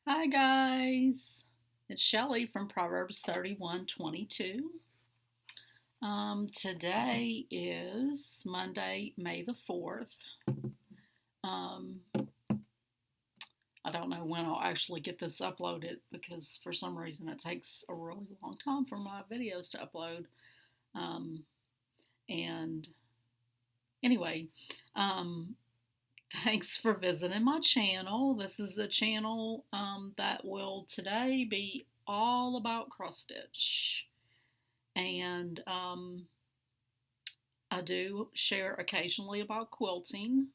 Hi guys, it's Shelly from Proverbs 31:22. Today is Monday, May the 4th. Um, I don't know when I'll actually get this uploaded because for some reason it takes a really long time for my videos to upload. Um, and anyway, um, thanks for visiting my channel. This is a channel that will today be all about cross stitch. And I do share occasionally about quilting,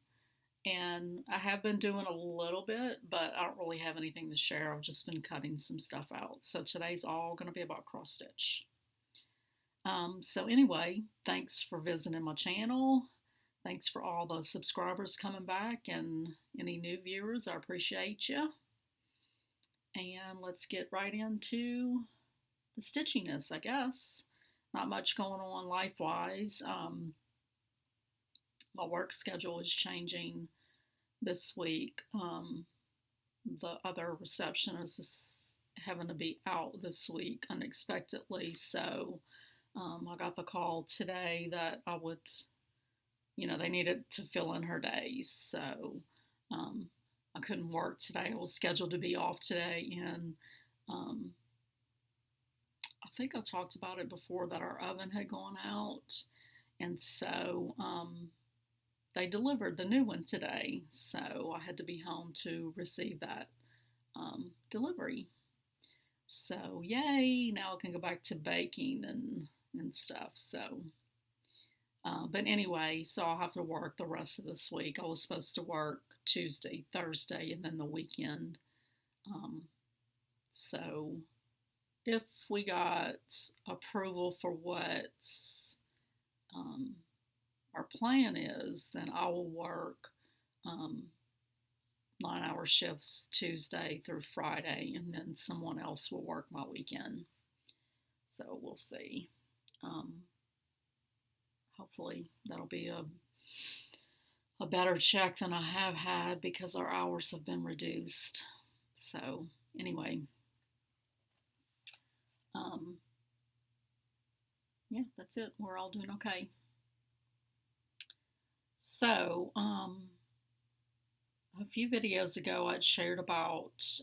and I have been doing a little bit, but I don't really have anything to share. I've just been cutting some stuff out. So today's all going to be about cross stitch. So anyway, thanks for visiting my channel. Thanks for all the subscribers coming back and any new viewers. I appreciate you. And let's get right into the stitchiness, I guess. Not much going on life-wise. My work schedule is changing this week. The other receptionist is having to be out this week unexpectedly, so I got the call today that I would, they needed to fill in her days, so I couldn't work today. I was scheduled to be off today, and I think I talked about it before that our oven had gone out, and so they delivered the new one today, so I had to be home to receive that delivery. So yay! Now I can go back to baking and stuff. So, but anyway, so I'll have to work the rest of this week. I was supposed to work Tuesday, Thursday, and then the weekend. So if we got approval for what's our plan is, then I will work 9-hour shifts Tuesday through Friday, and then someone else will work my weekend. So we'll see. Hopefully that'll be a better check than I have had because our hours have been reduced. So anyway, yeah, that's it. We're all doing okay. So, a few videos ago, I'd shared about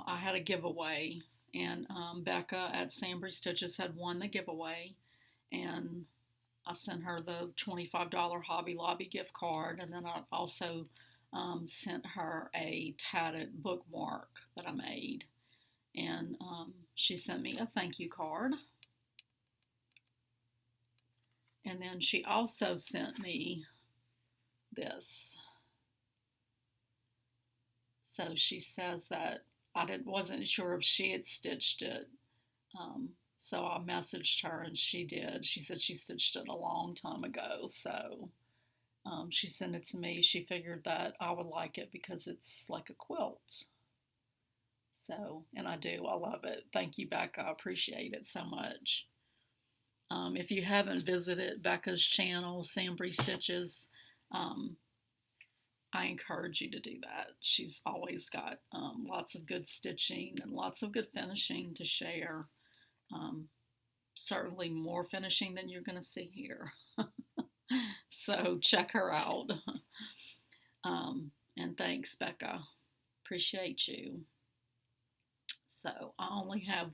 I had a giveaway, and Bekah at Sandburg Stitches had won the giveaway, and I sent her the $25 Hobby Lobby gift card, and then I also sent her a tatted bookmark that I made, and she sent me a thank you card. And then she also sent me this. So she says that wasn't sure if she had stitched it. So I messaged her and she did. She said she stitched it a long time ago. So she sent it to me. She figured that I would like it because it's like a quilt. So, and I do. I love it. Thank you, Bekah. I appreciate it so much. If you haven't visited Bekah's channel, Sandburg Stitches, I encourage you to do that. She's always got lots of good stitching and lots of good finishing to share. Certainly more finishing than you're going to see here. So check her out. And thanks, Bekah. Appreciate you. So I only have,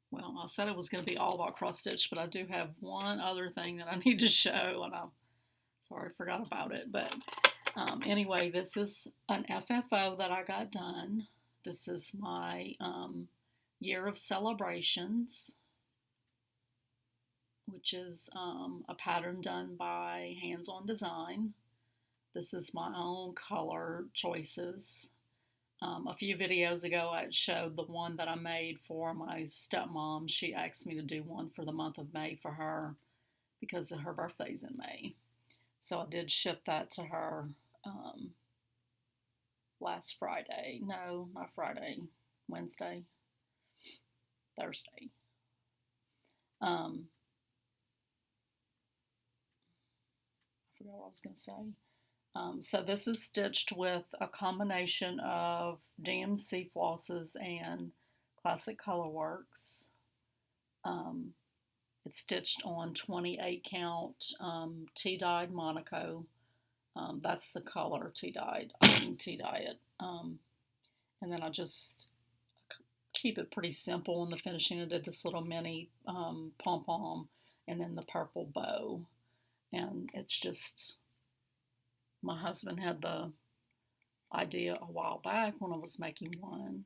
well, I said it was going to be all about cross stitch, but I do have one other thing that I need to show, and I'm sorry I forgot about it. But anyway, this is an FFO that I got done. This is my year of celebrations, which is a pattern done by Hands On Design. This is my own color choices. A few videos ago, I showed the one that I made for my stepmom. She asked me to do one for the month of May for her because her birthday's in May. So I did ship that to her last Friday. No, not Friday. Wednesday. Thursday. I forgot what I was going to say. So this is stitched with a combination of DMC flosses and Classic Colorworks. It's stitched on 28 count tea-dyed Monaco. That's the color tea-dyed. I didn't tea-dye it. And then I just keep it pretty simple in the finishing. I did this little mini pom-pom and then the purple bow. And it's just, my husband had the idea a while back when I was making one.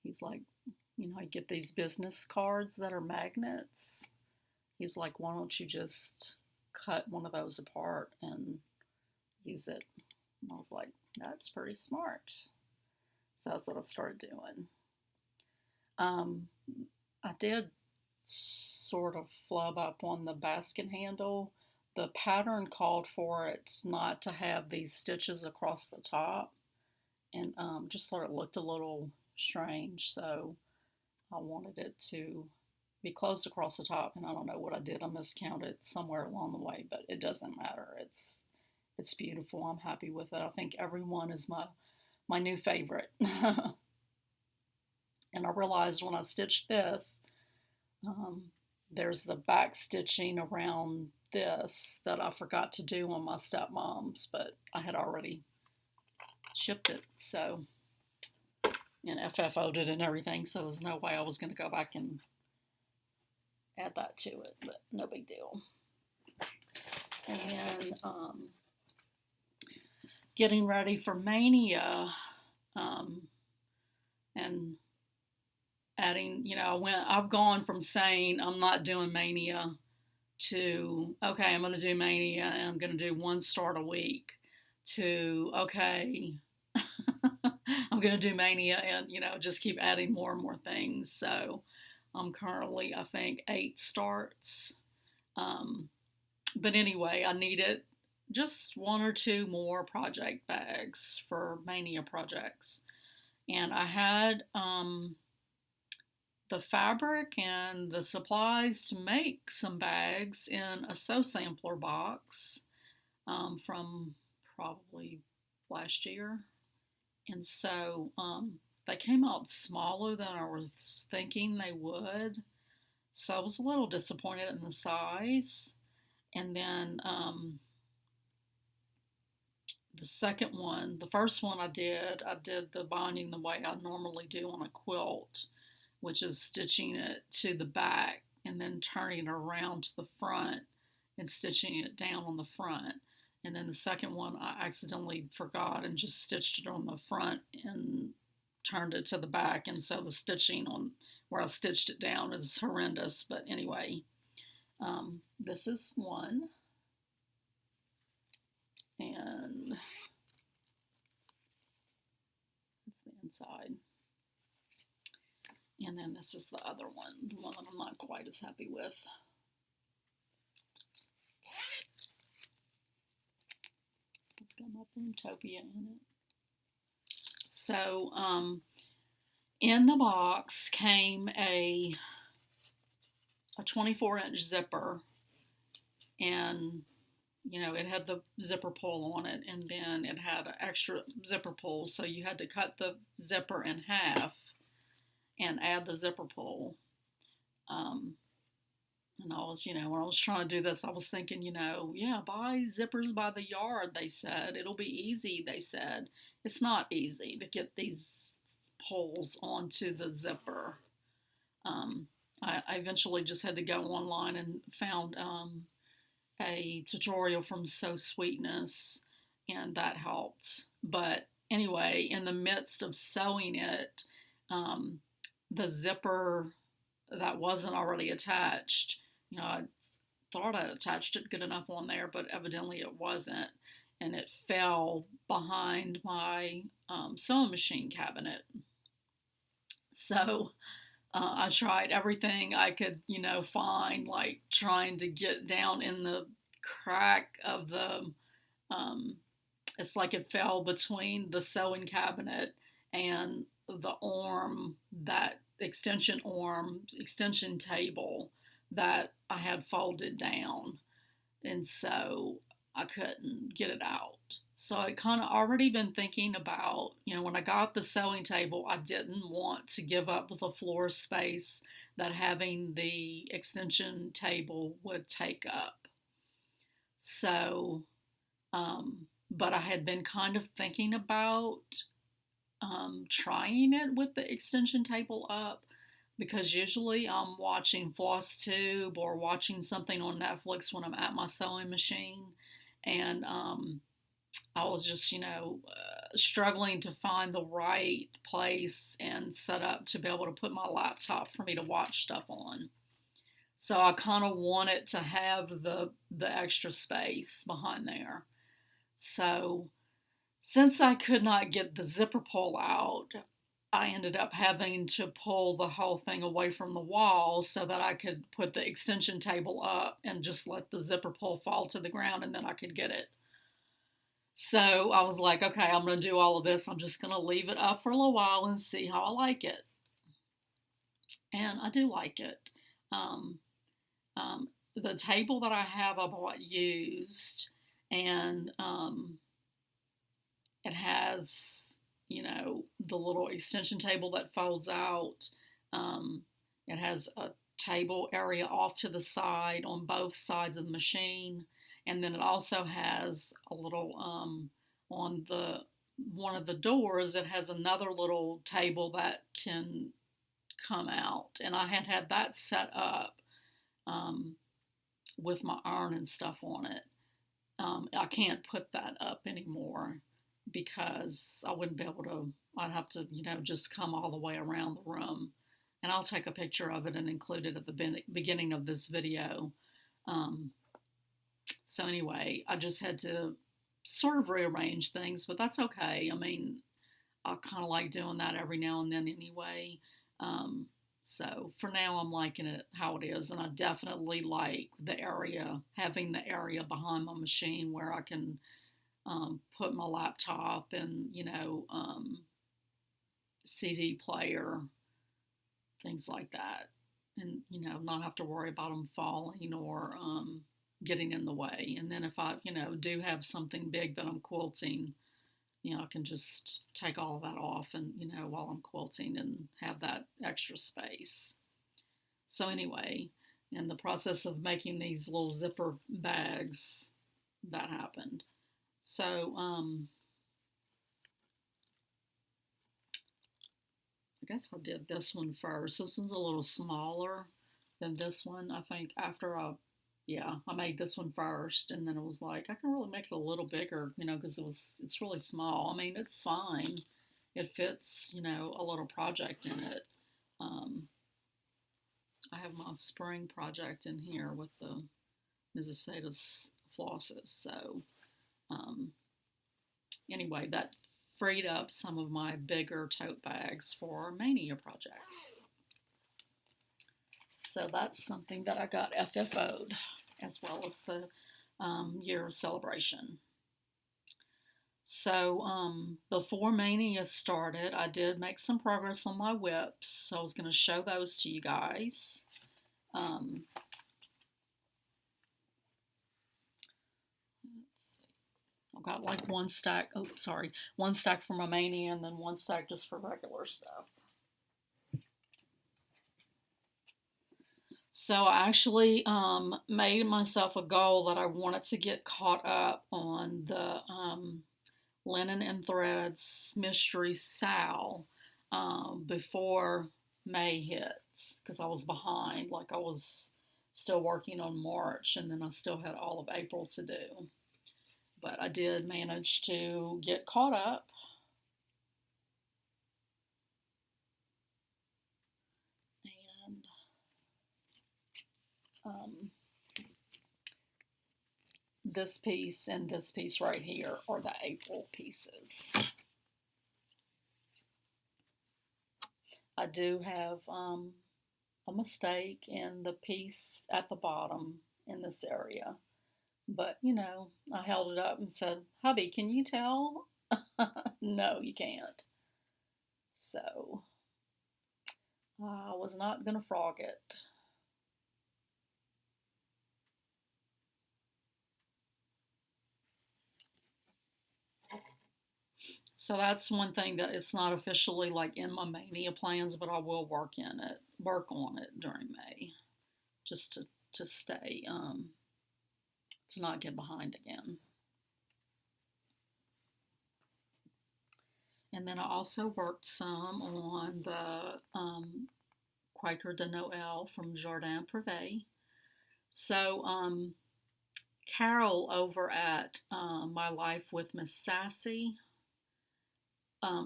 He's like, I get these business cards that are magnets. He's like, why don't you just cut one of those apart and use it? And I was like, that's pretty smart. So that's what I started doing. I did sort of flub up on the basket handle. The pattern called for it not to have these stitches across the top, and just thought it looked a little strange, so I wanted it to be closed across the top, and I don't know what I did. I miscounted somewhere along the way, but it doesn't matter. It's beautiful. I'm happy with it. I think everyone is my new favorite. And I realized when I stitched this, there's the back stitching around this that I forgot to do on my stepmom's, but I had already shipped it, so, and FFO'd it and everything, so there's no way I was going to go back and add that to it, but no big deal. And then getting ready for Mania, and adding, I've gone from saying I'm not doing Mania to, okay, I'm going to do Mania and I'm going to do one start a week, to, okay, I'm going to do Mania and, just keep adding more and more things. So I'm currently, I think, 8 starts. But anyway, I needed just 1 or 2 more project bags for Mania projects. And I had the fabric and the supplies to make some bags in a sew sampler box from probably last year. And so they came out smaller than I was thinking they would. So I was a little disappointed in the size. And then the second one, the first one I did the binding the way I normally do on a quilt, which is stitching it to the back and then turning it around to the front and stitching it down on the front. And then the second one, I accidentally forgot and just stitched it on the front and turned it to the back. And so the stitching on where I stitched it down is horrendous. But anyway, this is one. And that's the inside. And then this is the other one, the one that I'm not quite as happy with. It's got my Boomtopia in it. So, in the box came a 24-inch zipper, and it had the zipper pull on it, and then it had an extra zipper pull, so you had to cut the zipper in half and add the zipper pull. And I was, when I was trying to do this, I was thinking, buy zippers by the yard, they said. It'll be easy, they said. It's not easy to get these pulls onto the zipper. I eventually just had to go online and found a tutorial from Sew Sweetness, and that helped. But anyway, in the midst of sewing it, the zipper that wasn't already attached, I thought I attached it good enough on there, but evidently it wasn't, and it fell behind my sewing machine cabinet. So I tried everything I could, find, like trying to get down in the crack of the, it's like it fell between the sewing cabinet and the arm, that extension table that I had folded down. And so I couldn't get it out. So I kind of already been thinking about, when I got the sewing table, I didn't want to give up the floor space that having the extension table would take up. So, but I had been kind of thinking about trying it with the extension table up, because usually I'm watching FlossTube or watching something on Netflix when I'm at my sewing machine, and I was just, struggling to find the right place and set up to be able to put my laptop for me to watch stuff on. So I kind of wanted to have the extra space behind there. So since I could not get the zipper pull out, I ended up having to pull the whole thing away from the wall so that I could put the extension table up and just let the zipper pull fall to the ground, and then I could get it. So I was like, okay, I'm going to do all of this. I'm just going to leave it up for a little while and see how I like it. And I do like it. The table that I have, I bought used, and it has, the little extension table that folds out. It has a table area off to the side on both sides of the machine. And then it also has a little, on one of the doors, it has another little table that can come out. And I had that set up with my iron and stuff on it. I can't put that up anymore because I wouldn't be able to. I'd have to, just come all the way around the room. And I'll take a picture of it and include it at the beginning of this video. So anyway, I just had to sort of rearrange things, but that's okay. I mean, I kind of like doing that every now and then anyway. So for now, I'm liking it how it is, and I definitely like the area, having the area behind my machine where I can put my laptop and, CD player, things like that, and, not have to worry about them falling or getting in the way. And then if I, do have something big that I'm quilting, I can just take all of that off and, while I'm quilting and have that extra space. So anyway, in the process of making these little zipper bags, that happened. So, I guess I did this one first. This one's a little smaller than this one. I think after I made this one first, and then it was like, I can really make it a little bigger, because it's really small. I mean, it's fine. It fits, a little project in it. I have my spring project in here with the Denises Flosses. So, anyway, that freed up some of my bigger tote bags for Mania projects. So that's something that I got FFO'd, as well as the year of celebration. So before Mania started, I did make some progress on my whips. So I was going to show those to you guys. Let's see. I've got like one stack for my Mania, and then one stack just for regular stuff. So I actually made myself a goal that I wanted to get caught up on the Linen and Threads Mystery Sal before May hits, because I was behind. Like, I was still working on March, and then I still had all of April to do. But I did manage to get caught up. And this piece and this piece right here are the April pieces. I do have a mistake in the piece at the bottom in this area. But, I held it up and said, "Hubby, can you tell?" No, you can't. So, I was not going to frog it. So that's one thing that it's not officially like in my Mania plans, but I will work on it during May, just to stay, to not get behind again. And then I also worked some on the Quaker de Noël from Jardin Privé. So Carol over at My Life with Miss Sassy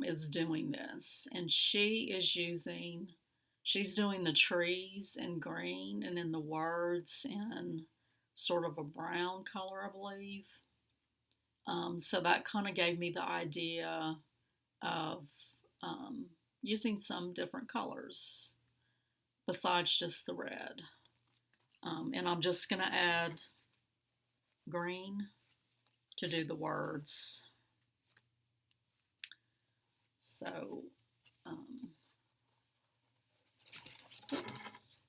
is doing this, and she's doing the trees in green and in the words in sort of a brown color, I believe. So that kind of gave me the idea of using some different colors besides just the red. And I'm just going to add green to do the words. So, oops.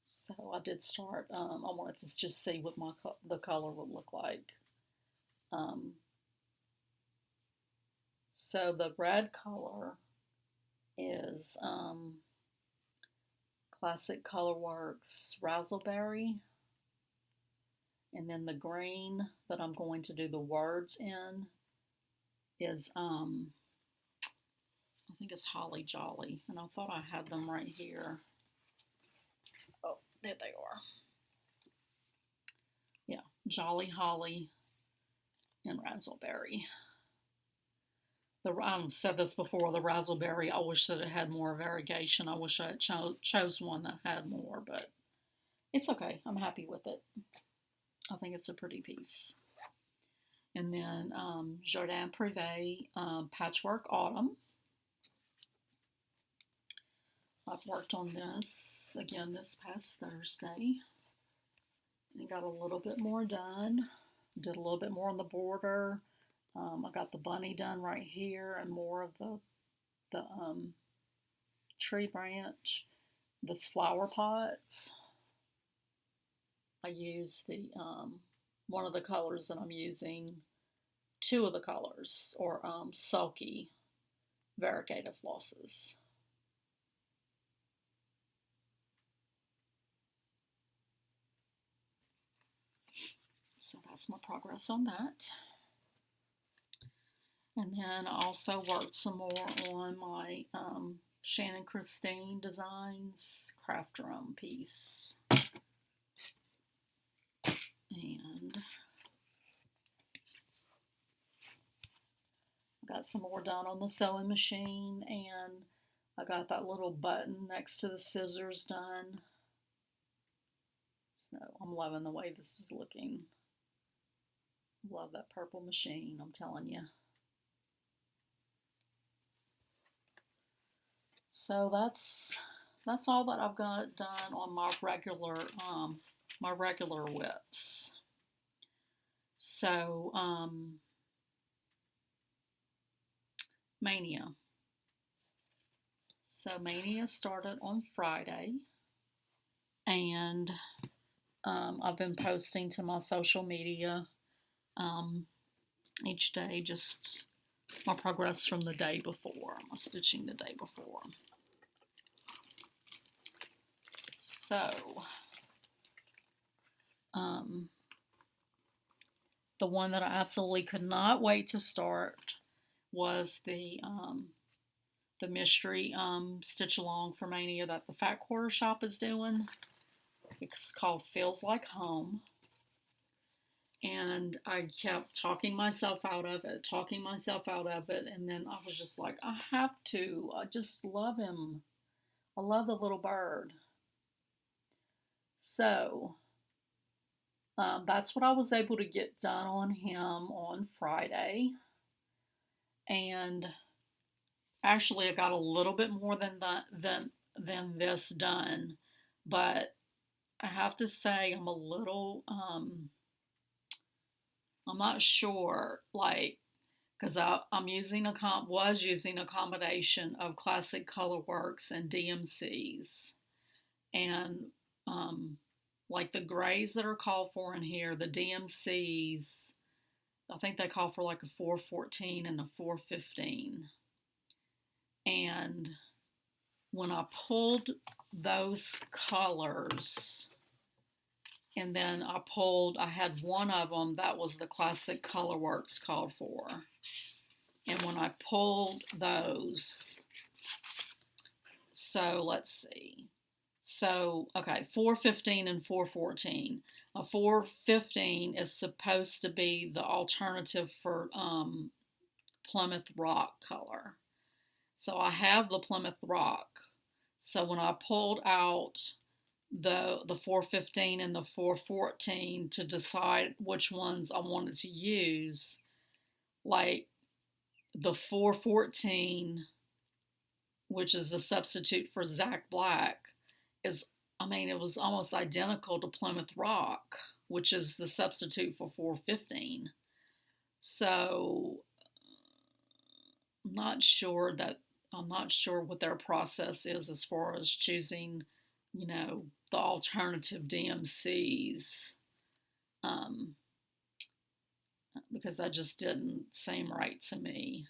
So I did start, I wanted to just see what the color would look like. So the red color is Classic Colorworks Razzleberry. And then the green that I'm going to do the words in is, I think it's Holly Jolly. And I thought I had them right here. Oh, there they are. Yeah, Jolly Holly and Razzleberry. I've said this before, the Razzleberry, I wish that it had more variegation. I wish I had chose one that had more, but it's okay. I'm happy with it. I think it's a pretty piece. And then Jardin Privé Patchwork Autumn. I've worked on this again this past Thursday and got a little bit more done. Did a little bit more on the border. I got the bunny done right here and more of the tree branch. This flower pots. I use the one of the colors that I'm using, two of the colors, or sulky variegated flosses. So that's my progress on that. And then I also worked some more on my Shannon Christine Designs craft drum piece. And I got some more done on the sewing machine, and I got that little button next to the scissors done. So I'm loving the way this is looking. Love that purple machine, I'm telling you. So that's all that I've got done on my regular whips. So Mania. So Mania started on Friday, and I've been posting to my social media each day, just my progress from the day before, my stitching the day before. So, the one that I absolutely could not wait to start was the mystery stitch along for Mania that the Fat Quarter Shop is doing. It's called Feels Like Home. And I kept talking myself out of it, and then I was just like, I have to. I just love him. I love the little bird. So, that's what I was able to get done on him on Friday. And actually, I got a little bit more than this done. But I have to say, I'm a little... I'm not sure, like, because I'm using was using a combination of Classic Colorworks and DMCs, and like the grays that are called for in here, the DMCs, I think they call for like a 414 and a 415. And when I pulled those colors, and then I had one of them that was the Classic Colorworks called for. And when I pulled those, so let's see. So, okay, 415 and 414. A 415 is supposed to be the alternative for Plymouth Rock color. So I have the Plymouth Rock. So when I pulled out the 415 and the 414 to decide which ones I wanted to use, like the 414, which is the substitute for Zach Black, it was almost identical to Plymouth Rock, which is the substitute for 415. So I'm not sure what their process is as far as choosing, the alternative DMCs, because that just didn't seem right to me,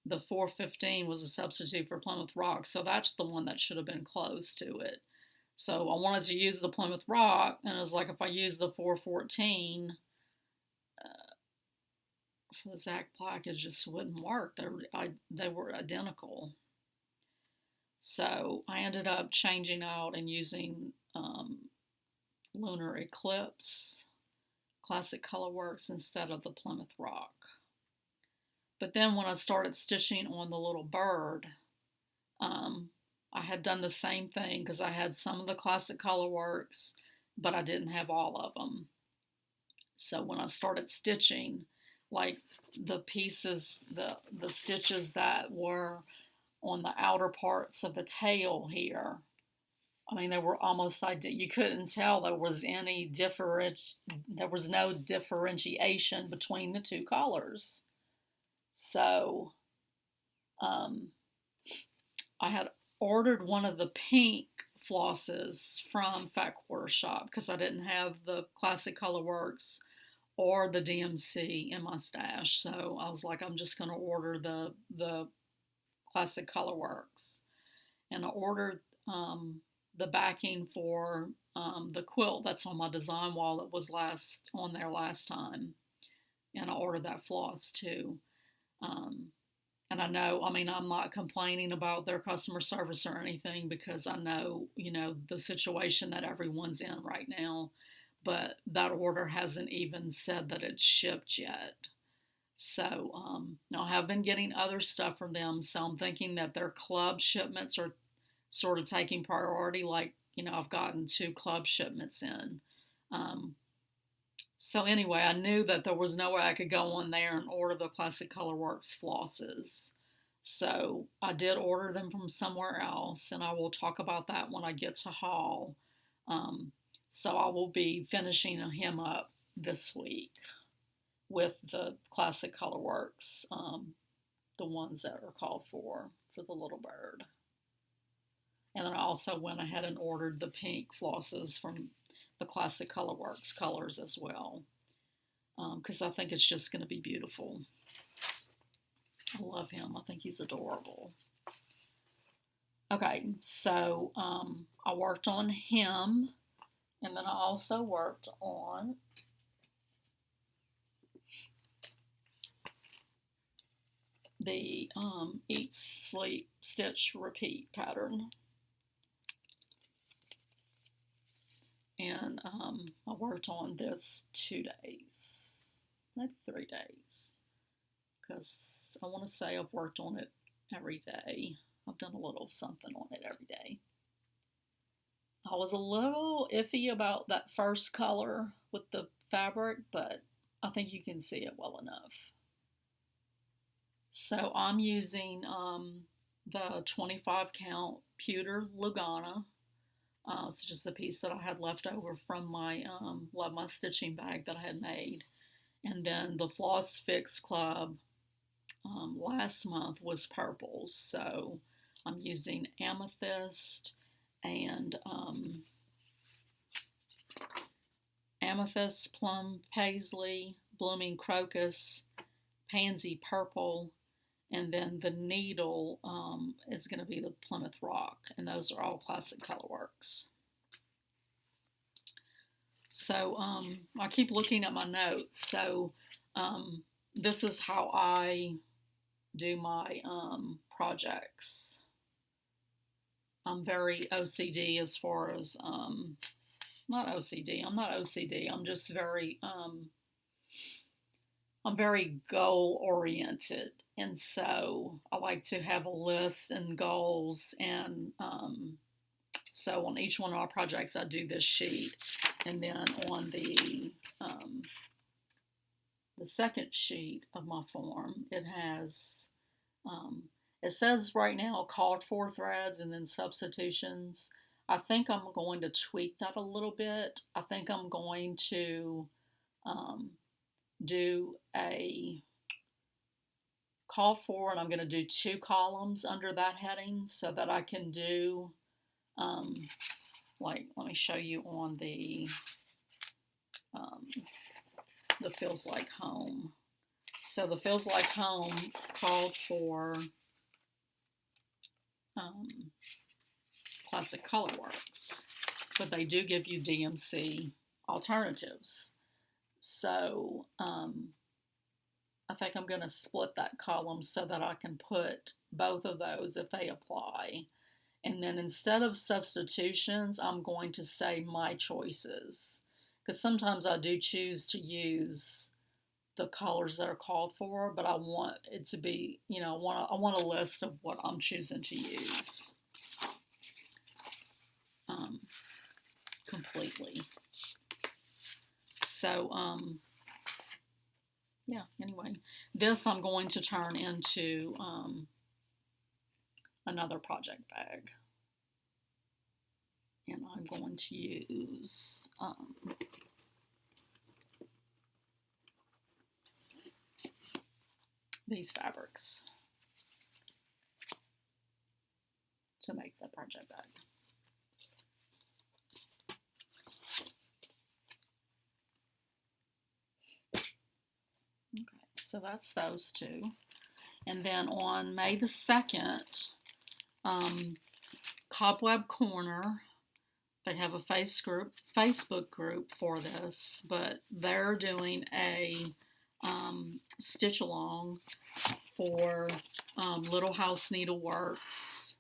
The 415 was a substitute for Plymouth Rock, so that's the one that should have been close to it. So I wanted to use the Plymouth Rock, and it was like if I use the 414 for the Zach Black, it just wouldn't work. They were identical. So I ended up changing out and using Lunar Eclipse Classic Colorworks instead of the Plymouth Rock. But then when I started stitching on the little bird, I had done the same thing because I had some of the Classic Colorworks, but I didn't have all of them. So when I started stitching, like the pieces, the stitches that were on the outer parts of the tail here, they were almost identical. You couldn't tell there was there was no differentiation between the two colors. So I had ordered one of the pink flosses from Fat Quarter Shop because I didn't have the Classic Colorworks or the DMC in my stash. So I was like, I'm just going to order the Classic Colorworks. And I ordered the backing for the quilt that's on my design wall that was on there last time. And I ordered that floss too. And I know, I'm not complaining about their customer service or anything because I know, the situation that everyone's in right now. But that order hasn't even said that it's shipped yet. So I have been getting other stuff from them. So I'm thinking that their club shipments are sort of taking priority. Like, I've gotten 2 club shipments in. So anyway, I knew that there was no way I could go on there and order the Classic Colorworks flosses. So I did order them from somewhere else, and I will talk about that when I get to haul. So I will be finishing him up this week with the Classic Colorworks, the ones that are called for the little bird. And then I also went ahead and ordered the pink flosses from the Classic Colorworks colors as well, because I think it's just going to be beautiful. I love him. I think he's adorable. Okay, so I worked on him, and then I also worked on the Eat, Sleep, Stitch, Repeat pattern. And I worked on this 2 days, maybe 3 days, because I want to say I've worked on it every day. I've done a little something on it every day. I was a little iffy about that first color with the fabric, but I think you can see it well enough. So I'm using the 25 count pewter Lugana. It's just a piece that I had left over from my Love My Stitching bag that I had made. And then the Floss Fix Club last month was purples. So I'm using amethyst and amethyst, plum paisley, blooming crocus, pansy purple, and then the needle is going to be the Plymouth Rock, and those are all classic colorworks. So I keep looking at my notes. So this is how I do my projects. I'm very OCD as far as, not OCD, I'm not OCD, I'm just very, I'm very goal oriented. And so I like to have a list and goals. And so on each one of our projects, I do this sheet. And then on the second sheet of my form, it has, it says right now called for threads and then substitutions. I think I'm going to tweak that a little bit. I think I'm going to do a call for, and I'm going to do 2 columns under that heading so that I can do, like, let me show you on the Feels Like Home. So the Feels Like Home called for classic colorworks, but they do give you DMC alternatives. So I think I'm going to split that column so that I can put both of those if they apply. And then instead of substitutions, I'm going to say my choices, because sometimes I do choose to use the colors that are called for, but I want it to be, you know, I want a list of what I'm choosing to use completely. So, yeah, anyway, this I'm going to turn into another project bag. And I'm going to use these fabrics to make the project bag. Okay, so that's those 2. And then on May the 2nd, Cobweb Corner, they have a Facebook group for this, but they're doing a stitch along for Little House Needleworks,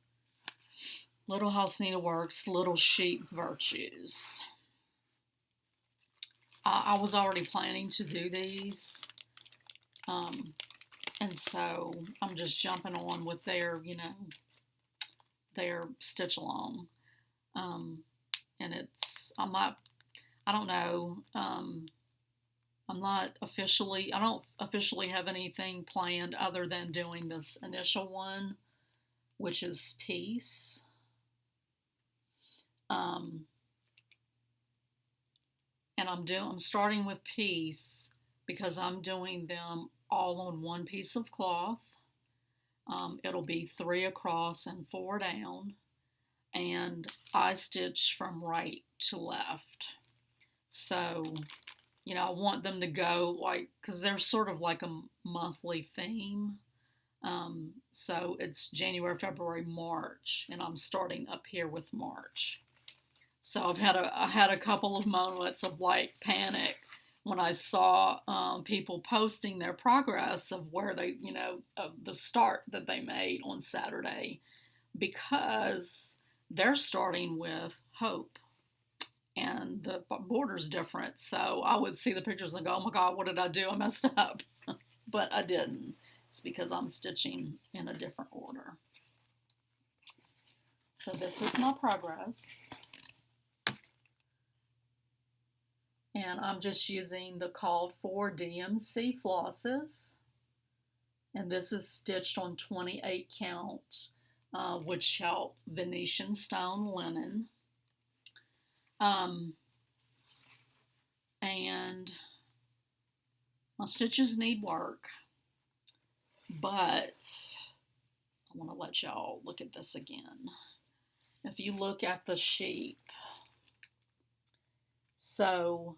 Little Sheep Virtues. I was already planning to do these, and so I'm just jumping on with their, you know, their stitch along. And it's, I don't know, I don't officially have anything planned other than doing this initial one, which is Peace. And I'm starting with Peace because I'm doing them all on one piece of cloth. It'll be 3 across and 4 down. And I stitch from right to left. So, you know, I want them to go like, because they're sort of like a monthly theme. So it's January, February, March, and I'm starting up here with March. So I had a couple of moments of like panic when I saw people posting their progress of where they, you know, of the start that they made on Saturday, because they're starting with Hope, and the border's different. So I would see the pictures and go, oh my God, what did I do? I messed up. But I didn't. It's because I'm stitching in a different order. So this is my progress. And I'm just using the called for DMC flosses. And this is stitched on 28 count. Which helped Venetian stone linen. And my stitches need work, but I want to let y'all look at this again. If you look at the sheep, so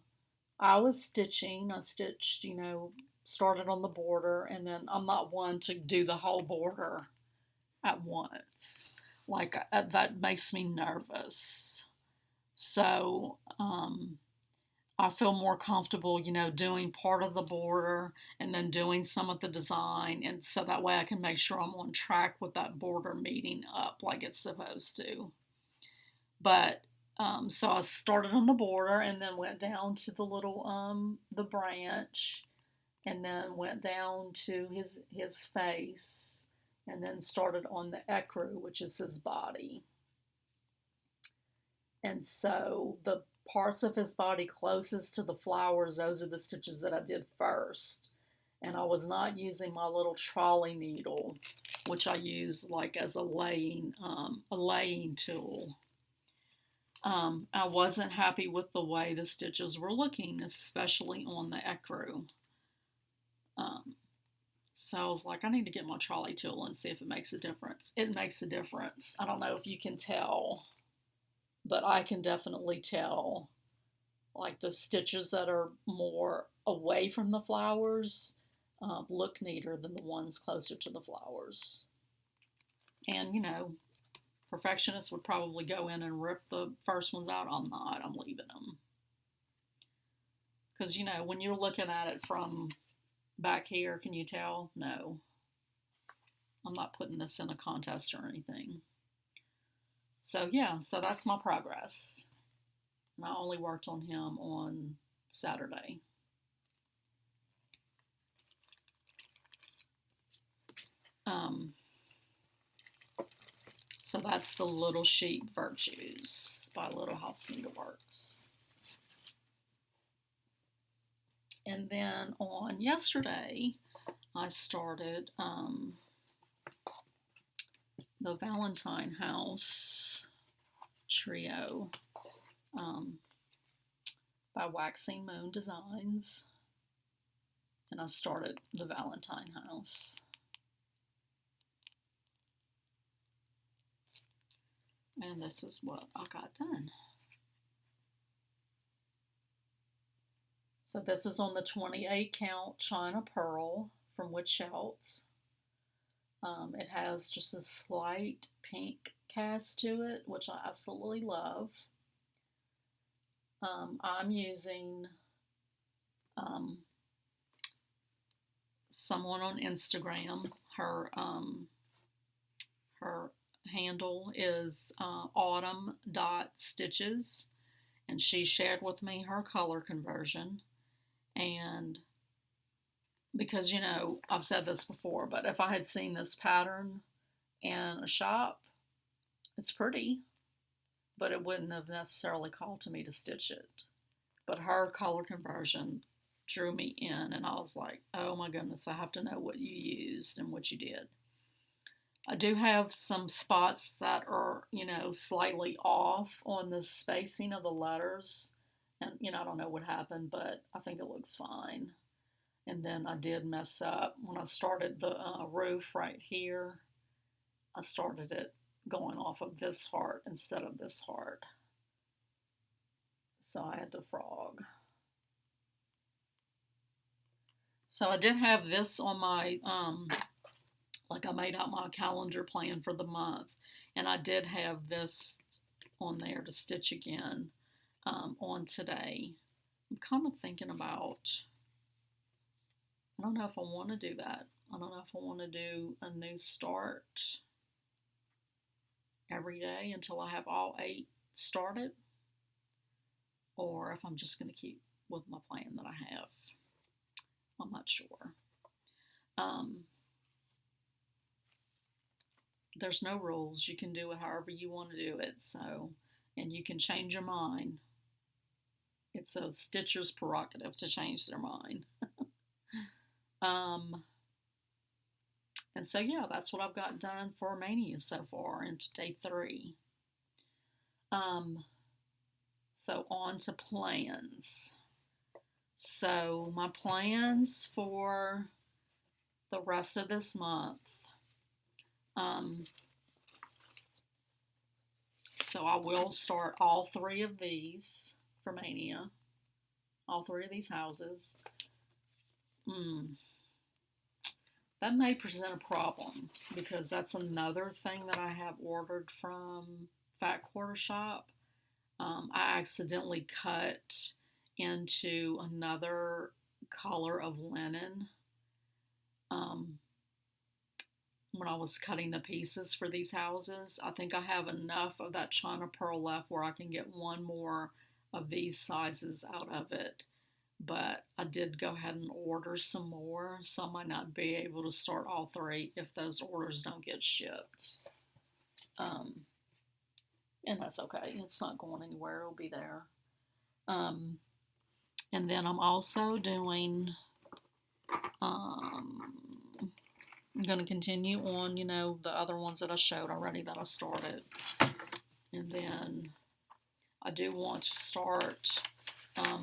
I was stitching. I stitched, started on the border, and then I'm not one to do the whole border at once. Like, that makes me nervous. So, I feel more comfortable, doing part of the border and then doing some of the design. And so that way I can make sure I'm on track with that border meeting up like it's supposed to. But, so I started on the border and then went down to the little, the branch, and then went down to his face, and then started on the ecru, which is his body. And so the parts of his body closest to the flowers, those are the stitches that I did first. And I was not using my little trolley needle, which I use like as a laying tool. I wasn't happy with the way the stitches were looking, especially on the ecru. So I was like, I need to get my trolley tool and see if it makes a difference. It makes a difference. I don't know if you can tell, but I can definitely tell, like the stitches that are more away from the flowers look neater than the ones closer to the flowers. And, perfectionists would probably go in and rip the first ones out. I'm not. I'm leaving them. Because, when you're looking at it from back here, can you tell? No. I'm not putting this in a contest or anything. So, yeah, so that's my progress. And I only worked on him on Saturday. So that's the Little Sheep Virtues by Little House Needleworks. And then on yesterday, I started the Valentine House trio by Waxing Moon Designs. And I started the Valentine House. And this is what I got done. So this is on the 28 count China Pearl from Witch Shelts. It has just a slight pink cast to it, which I absolutely love. I'm using someone on Instagram. Her handle is autumn.stitches, and she shared with me her color conversion. And because, I've said this before, but if I had seen this pattern in a shop, it's pretty, but it wouldn't have necessarily called to me to stitch it. But her color conversion drew me in, and I was like, oh my goodness, I have to know what you used and what you did. I do have some spots that are, slightly off on the spacing of the letters. And, I don't know what happened, but I think it looks fine. And then I did mess up. When I started the roof right here, I started it going off of this heart instead of this heart. So I had to frog. So I did have this on my, like I made out my calendar plan for the month. And I did have this on there to stitch again on today. I'm kind of thinking about, I don't know if I want to do that. I don't know if I want to do a new start every day until I have all 8 started, or if I'm just going to keep with my plan that I have. I'm not sure. There's no rules. You can do it however you want to do it. So, and you can change your mind. It's a stitcher's prerogative to change their mind. And so, yeah, that's what I've got done for Mania so far into day 3. So on to plans. So my plans for the rest of this month. So I will start all 3 of these for Mania. all three of these houses. That may present a problem because that's another thing that I have ordered from Fat Quarter Shop. I accidentally cut into another color of linen when I was cutting the pieces for these houses. I think I have enough of that China Pearl left where I can get one more of these sizes out of it. But I did go ahead and order some more, so I might not be able to start all three if those orders don't get shipped. And that's okay. It's not going anywhere. It'll be there. And then I'm also doing, I'm going to continue on, the other ones that I showed already that I started. And then I do want to start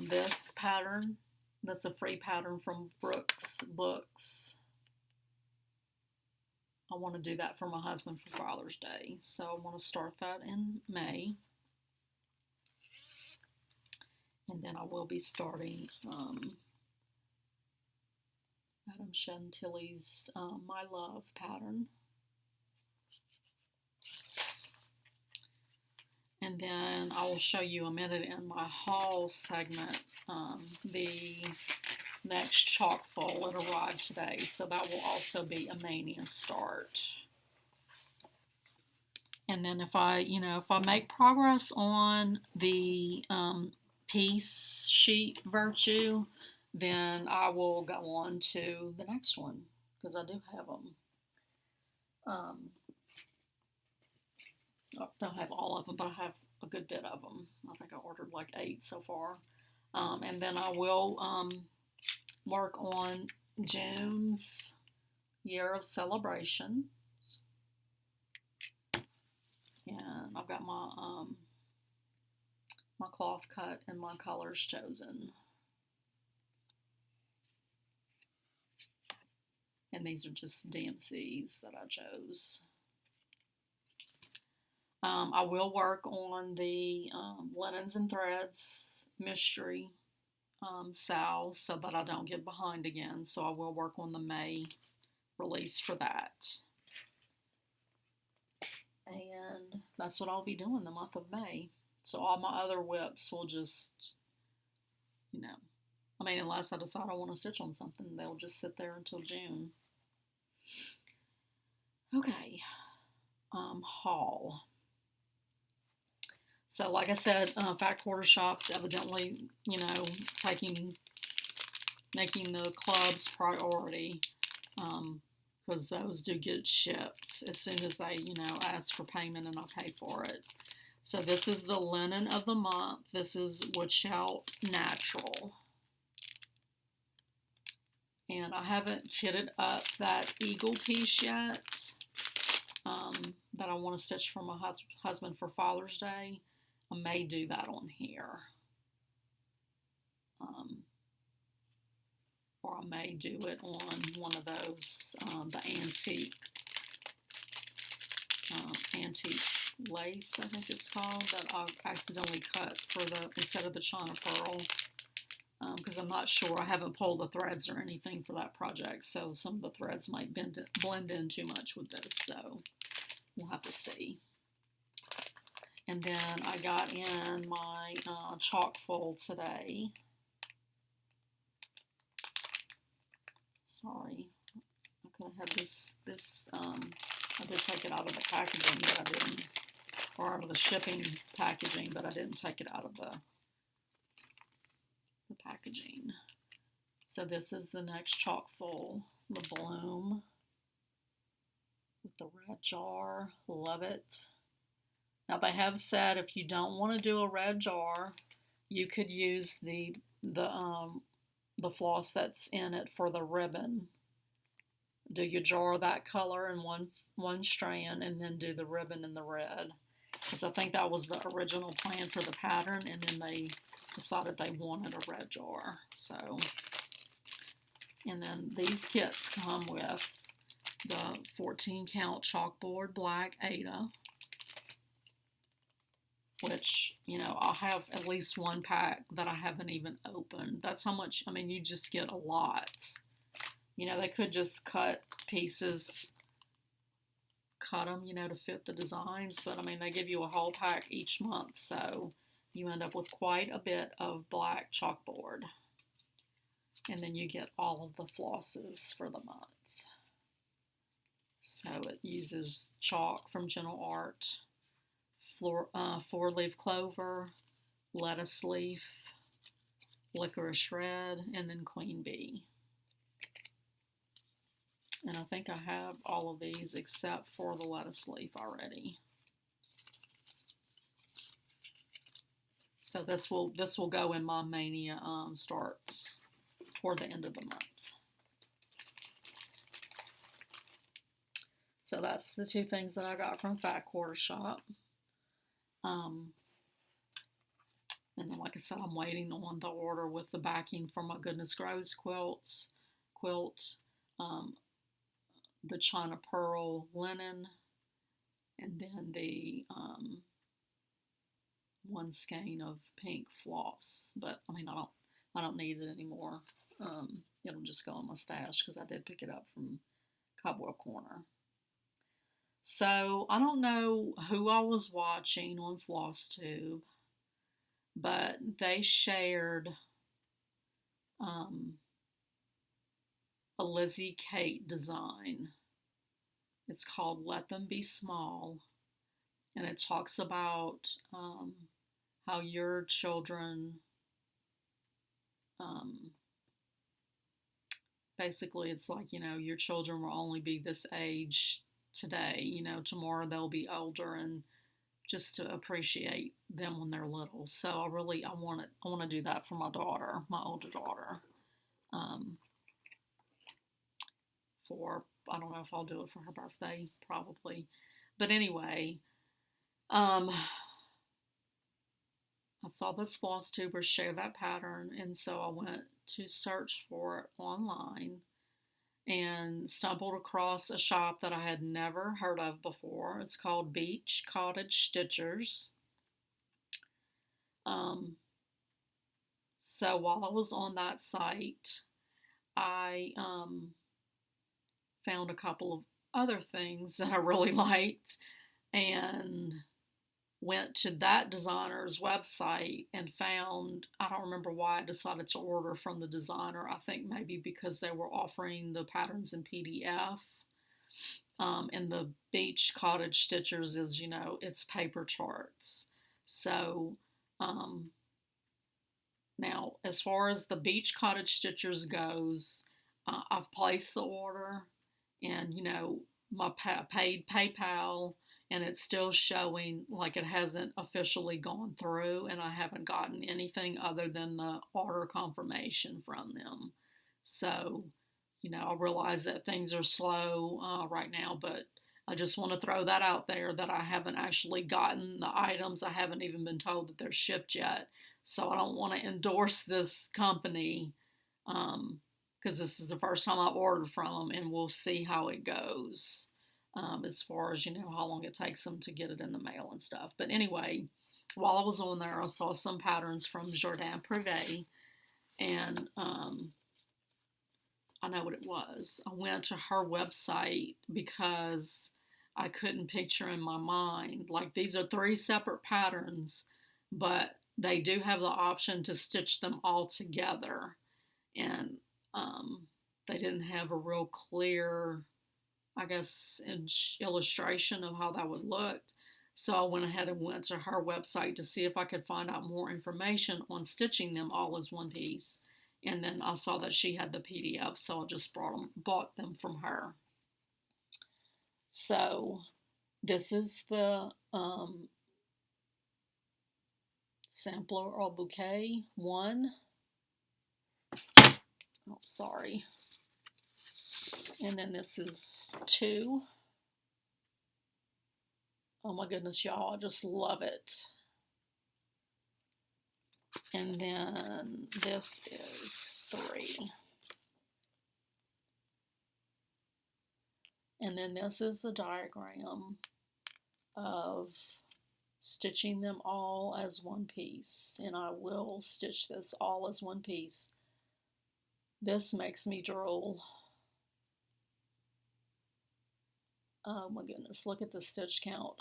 this pattern. That's a free pattern from Brooks Books. I want to do that for my husband for Father's Day. So I want to start that in May. And then I will be starting Adam Chantilly's My Love pattern. And then I will show you a minute in my haul segment the next chalk fold. It arrived today, so that will also be a Mania start. And then if I make progress on the piece sheet Virtue, then I will go on to the next one because I do have them. I don't have all of them, but I have a good bit of them. I think I ordered like 8 so far. And then I will work on June's Year of Celebration. And I've got my my cloth cut and my colors chosen. And these are just DMCs that I chose. I will work on the Linens and Threads Mystery Sal so that I don't get behind again. So I will work on the May release for that. And that's what I'll be doing the month of May. So all my other whips will just, unless I decide I want to stitch on something, they'll just sit there until June. Okay. Haul. So like I said, Fat Quarter Shop's evidently, making the clubs priority, because those do get shipped as soon as they, ask for payment and I pay for it. So this is the linen of the month. This is Woodshout Natural. And I haven't kitted up that eagle piece yet that I want to stitch for my husband for Father's Day. I may do that on here. Or I may do it on one of those, the antique lace, I think it's called, that I accidentally cut instead of the China Pearl. Because I'm not sure. I haven't pulled the threads or anything for that project, so some of the threads might blend in too much with this, so we'll have to see. And then I got in my chalk fold today. Sorry, I could have had this I did take it out of the packaging, but I didn't, or out of the shipping packaging, but I didn't take it out of the packaging. So this is the next chalk fold, the bloom with the red jar. Love it. Now they have said if you don't want to do a red jar, you could use the floss that's in it for the ribbon. Do your jar that color in one strand and then do the ribbon in the red. Because I think that was the original plan for the pattern, and then they decided they wanted a red jar. So, and then these kits come with the 14 count chalkboard black Ada. which, you know, I'll have at least one pack that I haven't even opened. That's how much, I mean, you just get a lot. You know, they could just cut pieces, cut them, you know, to fit the designs, but I mean, they give you a whole pack each month, so you end up with quite a bit of black chalkboard. And then you get all of the flosses for the month. So it uses chalk from Gentle Art, four-leaf clover, lettuce leaf, licorice red, and then queen bee. And I think I have all of these except for the lettuce leaf already. So this will go in my Mania starts toward the end of the month. So that's the two things that I got from Fat Quarter Shop. And then, like I said, I'm waiting on the order with the backing for my Goodness Grows quilt, the China Pearl linen, and then the one skein of pink floss. But I mean, I don't need it anymore. It'll just go in my stash because I did pick it up from Cobweb Corner. So I don't know who I was watching on FlossTube, but they shared a Lizzie Kate design. It's called Let Them Be Small, and it talks about how your children, basically it's like, you know, your children will only be this age today, you know, tomorrow they'll be older, and just to appreciate them when they're little. So I want to do that for my daughter, my older daughter. I don't know if I'll do it for her birthday, probably. But anyway, I saw this FlossTuber share that pattern, and so I went to search for it online and stumbled across a shop that I had never heard of before. It's called Beach Cottage Stitchers. So while I was on that site, I found a couple of other things that I really liked and went to that designer's website and found, I don't remember why I decided to order from the designer. I think maybe because they were offering the patterns in PDF. And the Beach Cottage Stitchers is, you know, it's paper charts. So now as far as the Beach Cottage Stitchers goes, I've placed the order, and, you know, my paid PayPal, and it's still showing like it hasn't officially gone through, and I haven't gotten anything other than the order confirmation from them. So, you know, I realize that things are slow right now, but I just want to throw that out there that I haven't actually gotten the items. I haven't even been told that they're shipped yet. So I don't want to endorse this company because this is the first time I've ordered from them, and we'll see how it goes. As far as, you know, how long it takes them to get it in the mail and stuff. But anyway, while I was on there, I saw some patterns from Jardin Privé, and I know what it was. I went to her website because I couldn't picture in my mind, like, these are 3 separate patterns, but they do have the option to stitch them all together, and they didn't have a real clear, I guess, illustration of how that would look. So I went ahead and went to her website to see if I could find out more information on stitching them all as one piece. And then I saw that she had the PDF, so I just bought them from her. So this is the sampler or bouquet 1. Oh, sorry. And then this is 2. Oh my goodness, y'all, I just love it. And then this is 3. And then this is a diagram of stitching them all as one piece, and I will stitch this all as one piece. This makes me drool. Oh my goodness, look at the stitch count.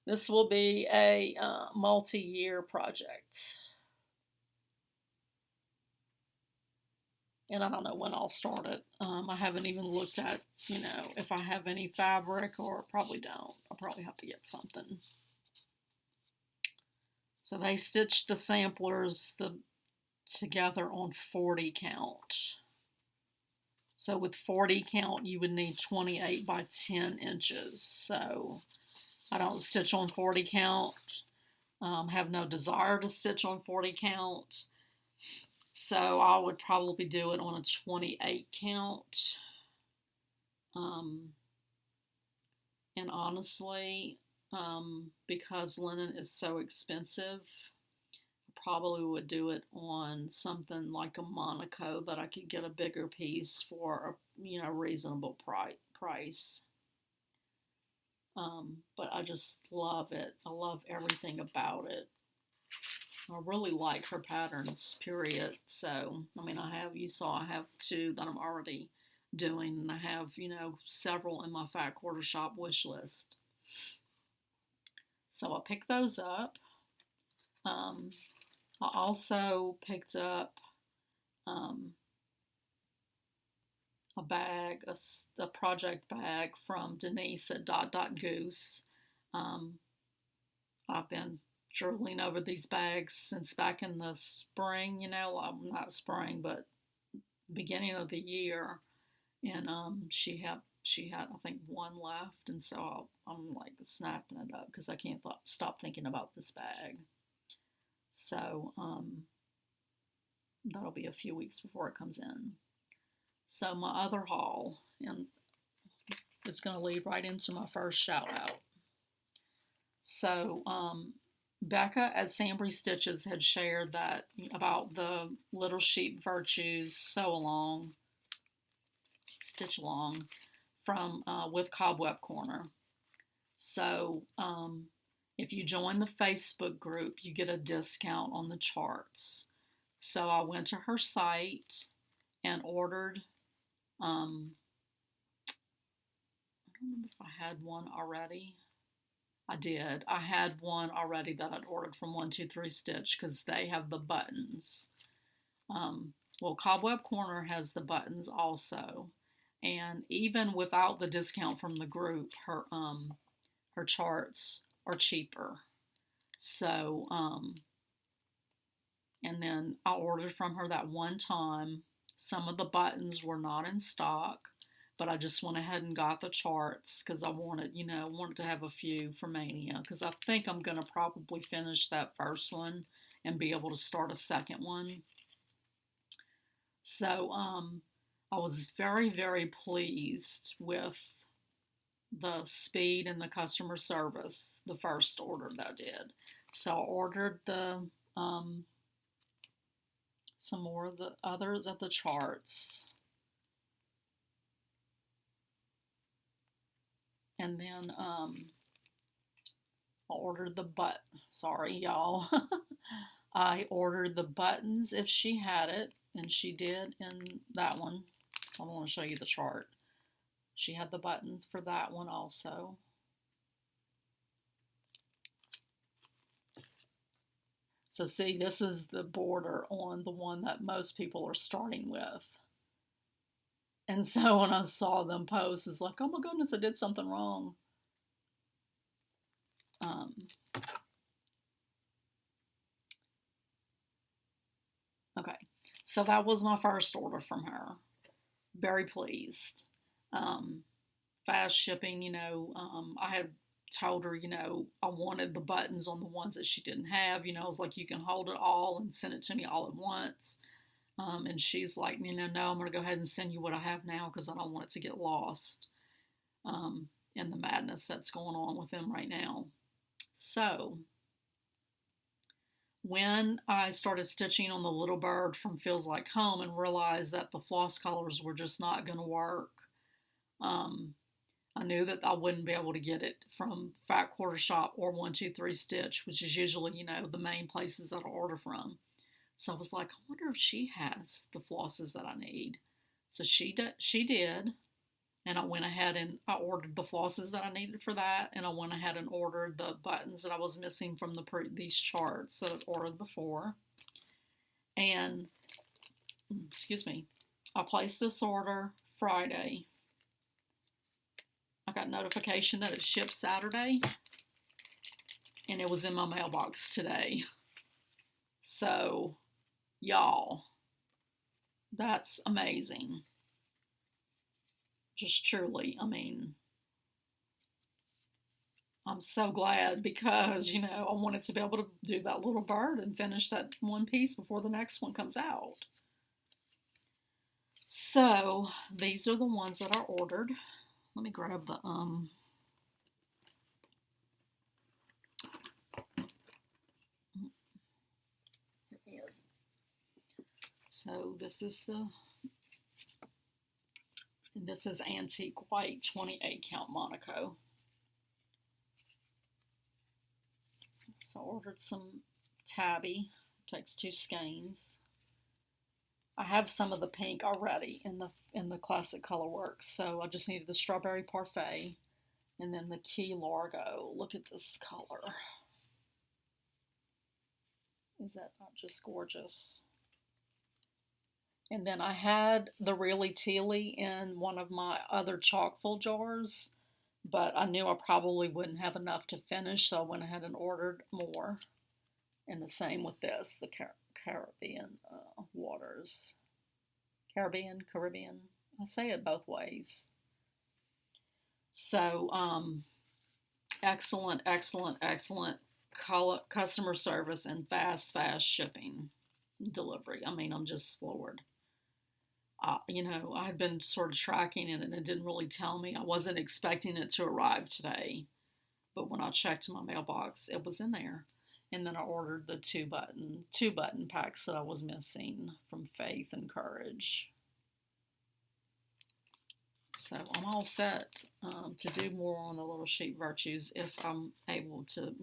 This will be a multi-year project. And I don't know when I'll start it. I haven't even looked at, if I have any fabric, or probably don't. I'll probably have to get something. So they stitched the samplers together on 40 count. So with 40 count, you would need 28 by 10 inches. So I don't stitch on 40 count. Have no desire to stitch on 40 count. So I would probably do it on a 28 count. And honestly, because linen is so expensive, I probably would do it on something like a Monaco that I could get a bigger piece for a reasonable price. But I just love it. I love everything about it. I really like her patterns, period. So, you saw I have 2 that I'm already doing, and I have, several in my Fat Quarter Shop wish list. So I picked those up. I also picked up a bag, a project bag from Denise at Goose. I've been drooling over these bags since back in the spring, not spring, but beginning of the year. And she had I think 1 left, and so I'm like snapping it up because I can't stop thinking about this bag. So that'll be a few weeks before it comes in. So my other haul, and it's going to lead right into my first shout out. So Bekah at Sandburg Stitches had shared that about the Little Sheep Virtues sew along, stitch along from with Cobweb Corner. So if you join the Facebook group, you get a discount on the charts. So I went to her site and ordered. I don't remember if I had one already. I did. I had one already that I'd ordered from 123 Stitch because they have the buttons. Well, Cobweb Corner has the buttons also. And even without the discount from the group, her charts are cheaper. So, and then I ordered from her that one time. Some of the buttons were not in stock, but I just went ahead and got the charts because I wanted to have a few for Mania, because I think I'm going to probably finish that first one and be able to start a second one. So I was very, very pleased with the speed and the customer service, the first order that I did. So I ordered some more of the others of the charts. And then I ordered sorry, y'all. I ordered the buttons if she had it, and she did in that one. I want to show you the chart. She had the buttons for that one also. So see, this is the border on the one that most people are starting with. And so when I saw them post, it's like, oh my goodness, I did something wrong. Okay, so that was my first order from her. Very pleased. Fast shipping, I had told her, I wanted the buttons on the ones that she didn't have. I was like, you can hold it all and send it to me all at once. And she's like, no, I'm going to go ahead and send you what I have now because I don't want it to get lost in the madness that's going on with them right now. So when I started stitching on the little bird from Feels Like Home and realized that the floss colors were just not going to work, I knew that I wouldn't be able to get it from Fat Quarter Shop or 123 Stitch, which is usually, the main places that I order from. So I was like, I wonder if she has the flosses that I need. So she did. And I went ahead and I ordered the flosses that I needed for that. And I went ahead and ordered the buttons that I was missing from these charts that I ordered before. And, excuse me, I placed this order Friday. I got notification that it shipped Saturday. And it was in my mailbox today. So, y'all, that's amazing. Just truly, I'm so glad because, I wanted to be able to do that little bird and finish that one piece before the next one comes out. So, these are the ones that I ordered. Let me grab the, here it is. So, this is antique white 28 count Monaco. So I ordered some tabby. It takes 2 skeins. I have some of the pink already in the classic color works, so I just needed the strawberry parfait and then the key largo. Look at this color. Is that not just gorgeous? And then I had the Really Tealy in one of my other chock-full jars, but I knew I probably wouldn't have enough to finish, so I went ahead and ordered more. And the same with this, the Caribbean waters. Caribbean. I say it both ways. So, excellent customer service and fast shipping delivery. I'm just floored. I had been sort of tracking it and it didn't really tell me. I wasn't expecting it to arrive today. But when I checked my mailbox, it was in there. And then I ordered the two button packs that I was missing from Faith and Courage. So I'm all set to do more on the Little Sheep Virtues if I'm able to,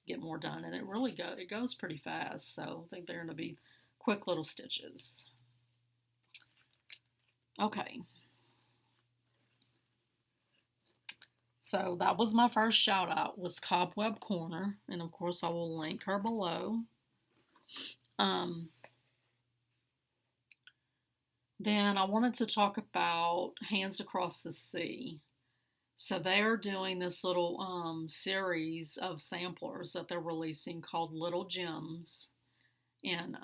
get more done. And it goes pretty fast. So I think they're going to be quick little stitches. Okay. So that was my first shout out, was Cobweb Corner. And of course I will link her below. Then I wanted to talk about Hands Across the Sea. So they're doing this little series of samplers that they're releasing called Little Gems. And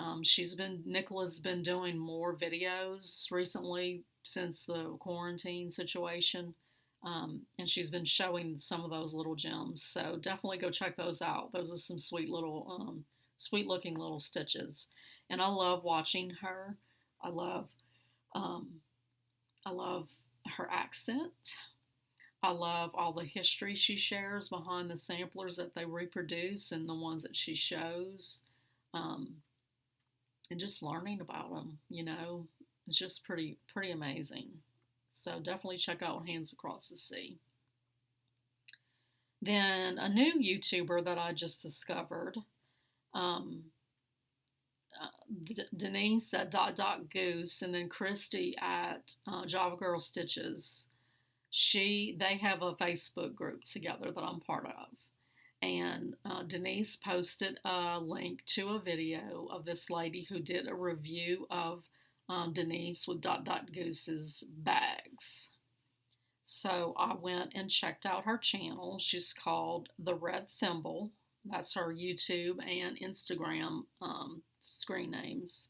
Nicola's been doing more videos recently since the quarantine situation. And she's been showing some of those little gems. So definitely go check those out. Those are some sweet looking little stitches. And I love watching her. I love her accent. I love all the history she shares behind the samplers that they reproduce and the ones that she shows. And just learning about them, it's just pretty amazing. So definitely check out Hands Across the Sea. Then a new YouTuber that I just discovered, Denise at Goose, and then Christy at Java Girl Stitches. They have a Facebook group together that I'm part of. And Denise posted a link to a video of this lady who did a review of Denise with Goose's bags. So I went and checked out her channel. She's called The Red Thimble. That's her YouTube and Instagram screen names.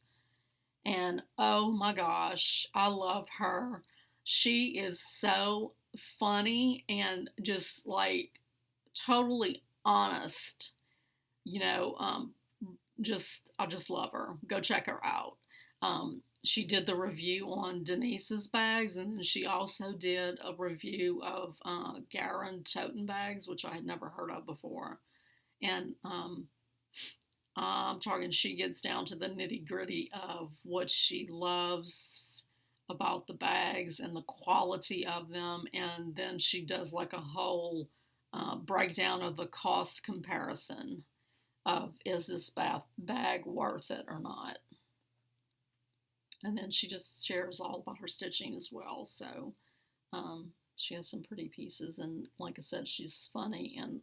And oh my gosh, I love her. She is so funny and just like totally honest. I just love her. Go check her out. She did the review on Denises Bags, and then she also did a review of Garin toten bags, which I had never heard of before. And I'm talking, she gets down to the nitty gritty of what she loves about the bags and the quality of them, and then she does like a whole breakdown of the cost comparison of is this bag worth it or not. And then she just shares all about her stitching as well. So she has some pretty pieces, and like I said, she's funny and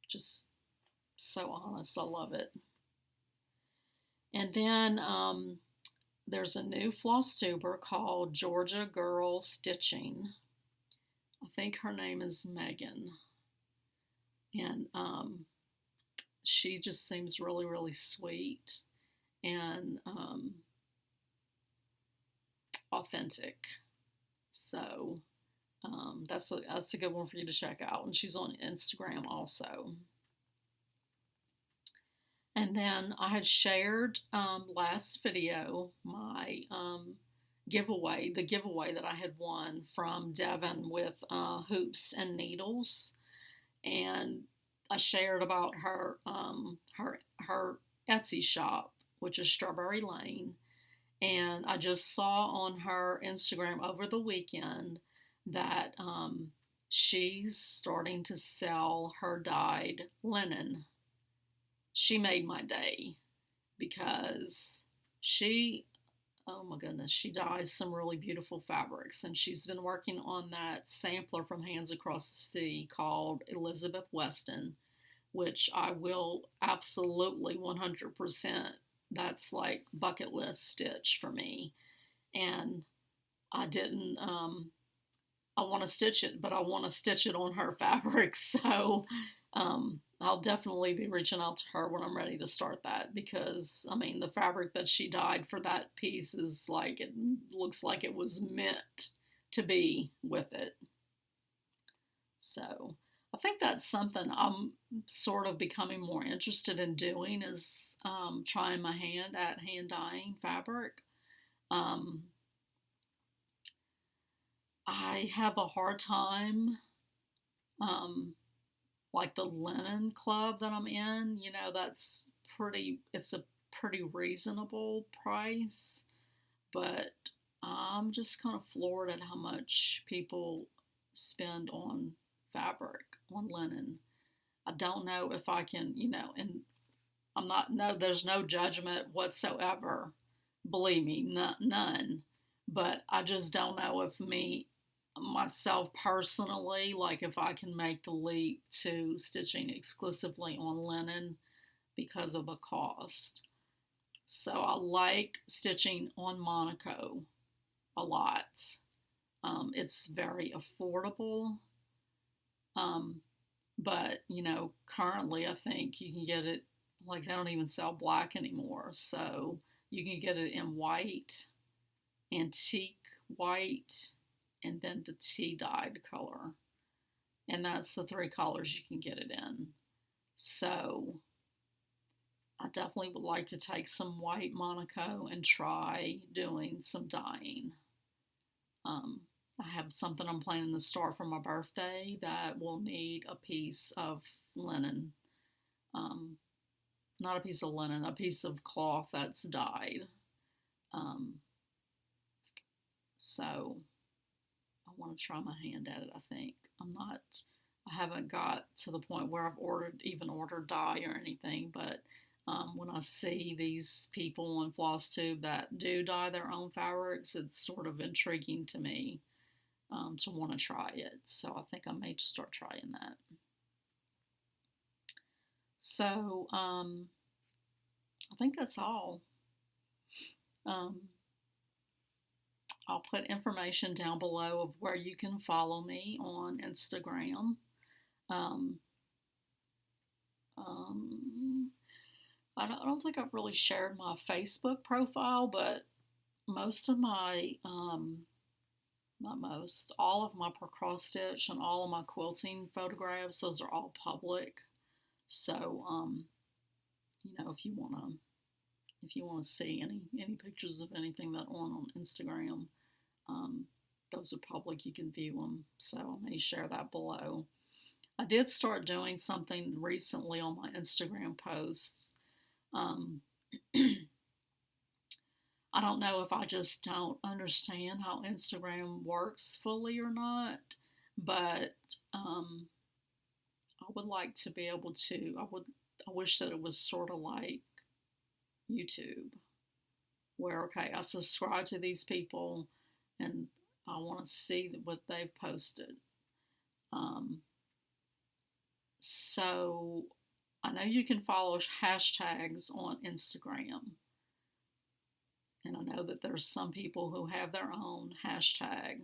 just so honest. I love it. And then there's a new FlossTuber called Georgia Girl Stitching. I think her name is Megan. And she just seems really, really sweet and authentic. So that's a good one for you to check out. And she's on Instagram also. And then I had shared last video my giveaway, the giveaway that I had won from Devin with hoops and needles. And I shared about her her Etsy shop, which is Strawberry Lane. And I just saw on her Instagram over the weekend that she's starting to sell her dyed linen. She made my day because oh my goodness, she dyes some really beautiful fabrics, and she's been working on that sampler from Hands Across the Sea called Elizabeth Weston, which I will absolutely 100%, that's like bucket list stitch for me. And I didn't, I want to stitch it, but I want to stitch it on her fabric. So I'll definitely be reaching out to her when I'm ready to start that, because I mean the fabric that she dyed for that piece is like, it looks like it was meant to be with it. So I think that's something I'm sort of becoming more interested in doing, is trying my hand at hand dyeing fabric. I have a hard time like the linen club that I'm in, you know, it's a pretty reasonable price, but I'm just kind of floored at how much people spend on fabric, on linen. I don't know if I can, you know, and there's no judgment whatsoever. Believe me, none. But I just don't know if myself personally, like if I can make the leap to stitching exclusively on linen because of the cost. So I like stitching on Monaco a lot. It's very affordable. But, you know, currently I think you can get it, like they don't even sell black anymore. So you can get it in white, antique white, and then the tea dyed color. And that's the 3 colors you can get it in. So I definitely would like to take some white Monaco and try doing some dyeing. I have something I'm planning to start for my birthday that will need a piece of linen. Not a piece of linen, a piece of cloth that's dyed. So I want to try my hand at it, I think. I haven't got to the point where I've ordered dye or anything, but when I see these people on FlossTube that do dye their own fabrics, it's sort of intriguing to me to want to try it. So I think I may start trying that. So I think that's all. I'll put information down below of where you can follow me on Instagram. I don't think I've really shared my Facebook profile, but most of my, not most, all of my cross stitch and all of my quilting photographs, those are all public. So, you know, if you want to see any pictures of anything that on Instagram, those are public. You can view them. So I may share that below. I did start doing something recently on my Instagram posts. I don't know if I just don't understand how Instagram works fully or not, but I would like to be able to. I wish that it was sort of like YouTube, where okay, I subscribe to these people, and I want to see what they've posted. Um, so I know you can follow hashtags on Instagram. And I know that there's some people who have their own hashtag.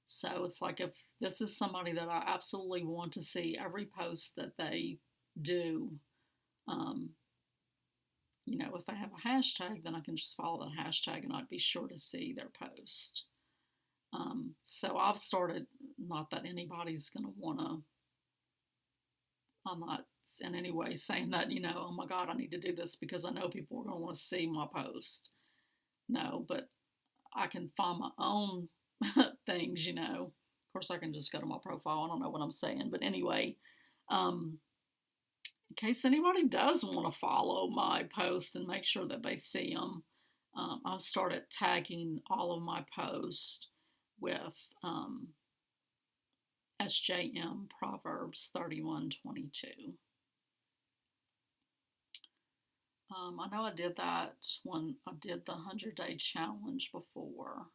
So it's like if this is somebody that I absolutely want to see every post that they do, um, if they have a hashtag, then I can just follow that hashtag and I'd be sure to see their post. So I've started, not that anybody's going to want to, I'm not in any way saying that, oh my God, I need to do this because I know people are going to want to see my post. No, but I can find my own things, Of course, I can just go to my profile. I don't know what I'm saying. But anyway, in case anybody does want to follow my posts and make sure that they see them, I've started tagging all of my posts with SJM Proverbs 31:22. I know I did that when I did the 100-day challenge before.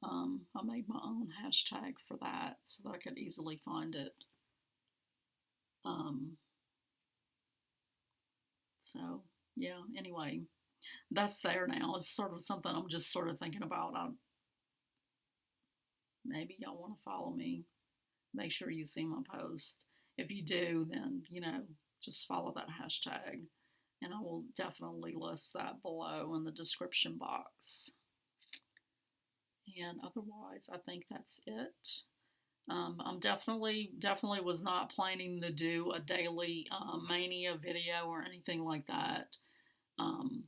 I made my own hashtag for that so that I could easily find it. So, yeah, anyway, that's there now. It's sort of something I'm just sort of thinking about. Maybe y'all want to follow me. Make sure you see my post. If you do, then, just follow that hashtag. And I will definitely list that below in the description box. And otherwise, I think that's it. I'm definitely was not planning to do a daily Mania video or anything like that. And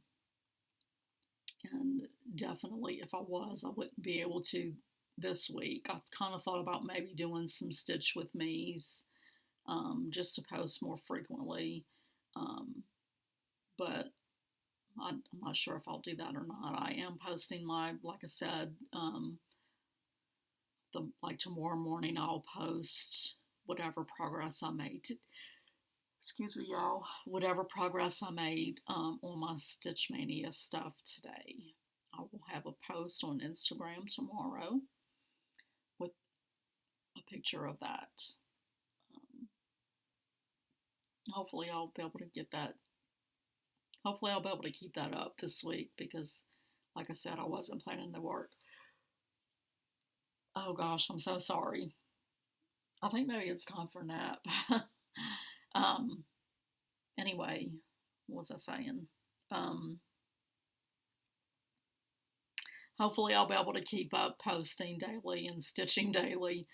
definitely, if I was, I wouldn't be able to this week. I've kind of thought about maybe doing some Stitch with Me's just to post more frequently. But I'm not sure if I'll do that or not. I am posting like I said, tomorrow morning I'll post whatever progress I made. Excuse me, y'all. Whatever progress I made on my Stitch Mania stuff today. I will have a post on Instagram tomorrow with a picture of that. Hopefully I'll be able to get that. Hopefully I'll be able to keep that up this week because, like I said, I wasn't planning to work. Oh gosh, I'm so sorry. I think maybe it's time for a nap. Anyway, what was I saying? Hopefully I'll be able to keep up posting daily and stitching daily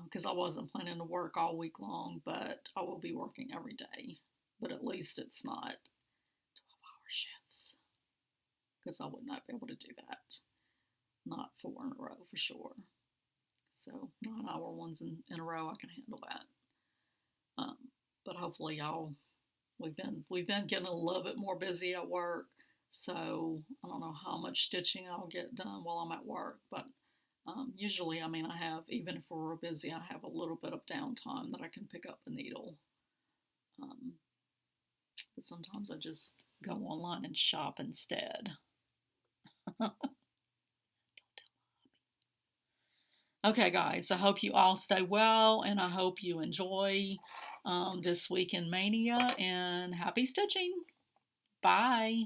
because I wasn't planning to work all week long, but I will be working every day. But at least it's not 12-hour shifts because I would not be able to do that. Not 4 in a row for sure. So 9-hour ones in a row, I can handle that. But hopefully we've been getting a little bit more busy at work. So I don't know how much stitching I'll get done while I'm at work, but usually, I have, even if we're busy, I have a little bit of downtime that I can pick up a needle. But sometimes I just go online and shop instead. Okay, guys, I hope you all stay well, and I hope you enjoy this week in Mania, and happy stitching. Bye.